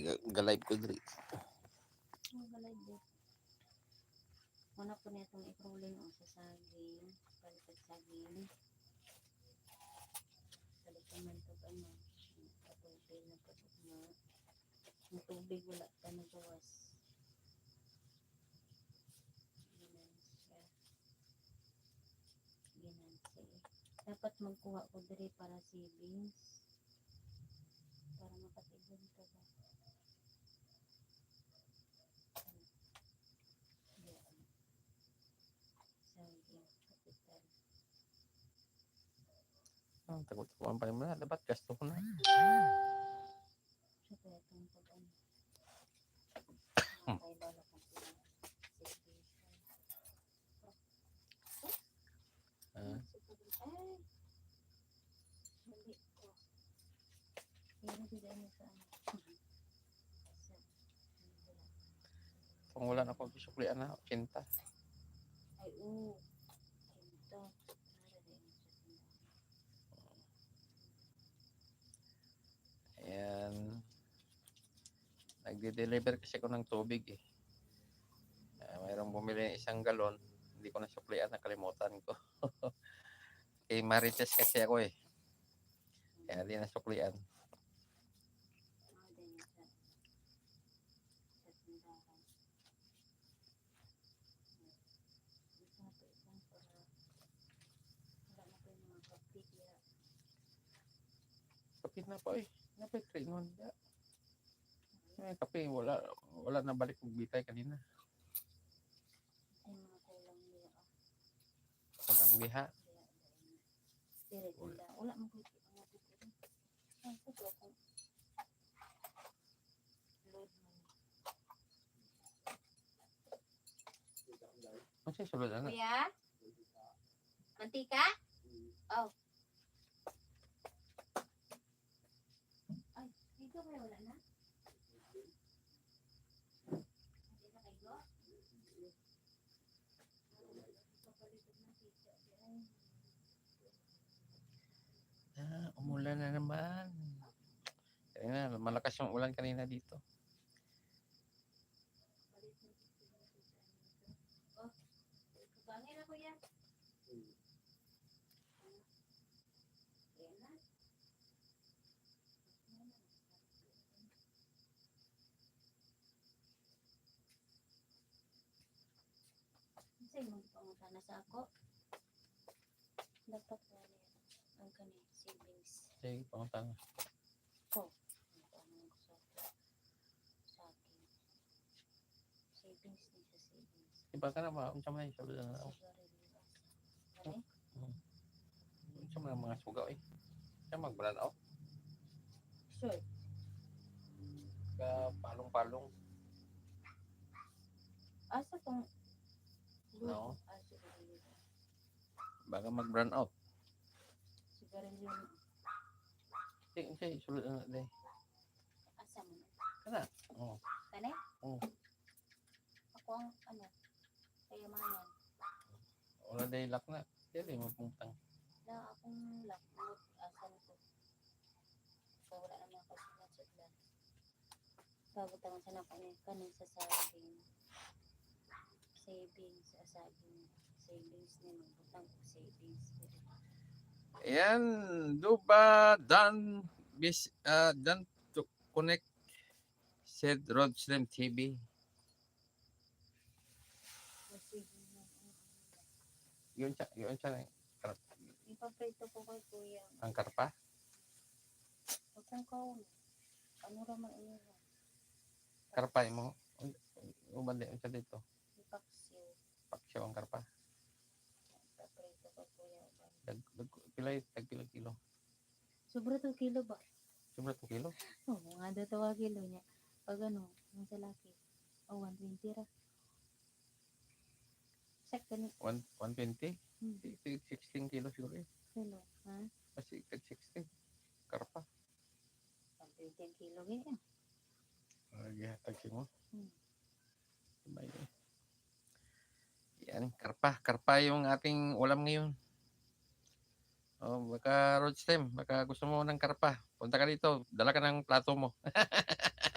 Galive ko diri. Galive din. Muna po na itong i-rolling o sa saging. Balikat saging. Balikan man ito ano. Patubig na patugma. Ang tubig wala pa nagawas. Ginansya. Dapat magkuha ko diri para savings. Para makatibon ka ba. Takot-takuan pa naman. Dapat gasto ko na. So, kaya itong pag-ano. Ay, bala kong ay, mali ko. Pero bigay mo sa ano. Kung wala na akong pisuklian na, 80. Ay, oo. Ito. Ayan. Nagde-deliver kasi ako ng tubig eh. Mayroong bumili ng 1 galon. Hindi ko na suklian, nakalimutan ko. Kay Marites kasi ako eh. Kaya di na suklian. Kape na po eh. Napay 3-in-1 da. Kape, wala na balik magbitay kanina. Walang liha. Wala mo ko Ano siya sulod na? Kuya? Mantika? Oh. Ay, dito ba wala na? Hindi na kayo? Umulan na naman. Kaya malakas yung ulan kanina dito. Oh, bangin na kuya. Kasi magpangutan na sa ako. Dapat wala ang kani savings. Sige, pangutang. Oh, sa akin. Savings din sa savings. Iba ka na ba? Unsa man yung sulod na? Ano? Unsa man mga sugaw eh. Siya mag-brand out. Sure. Ka palong-palong. Asa tong No. Asa tong Baga mag-brand out. sigarilyo. Sige, sulod na day. Asa man? Kana. Oh. Kani? Oh. Ako ang ano? Kayamanan. Wala day lock na. Dili mo pungtang. Na akong lakot asan ko. So wala naman ako sinasudlan. Pabutang sa kanin sa saging. Savings sa saging. Savings ni mo butang ko savings. Ayan, Duba done to connect said Rod Slim TV. Yun siya. Ipaprito ko kay kuya. Ang karpa. Kung kaon. Ano raman ano? Karpa mo. Ubande siya dito. Ipaksiw. Paksyo ang karpa. Ipaprito ko kuya. Tag kilo. Sobra 2 kilo ba? Sobra 2 kilo. Oo, nga daw 2 kilo niya. Pag ano, yung sa laki. O, 120 ra. Check ka ni. 120? 16 kilo siguro eh. Kilo, ha? Kasi 16. Karpa. 120 kilo ganyan. Gihatag siya mo. Sabay eh. Yan, karpa yung ating ulam ngayon. Baka Rod Slim, baka gusto mo ng karpa. Punta ka dito, dala ka ng plato mo.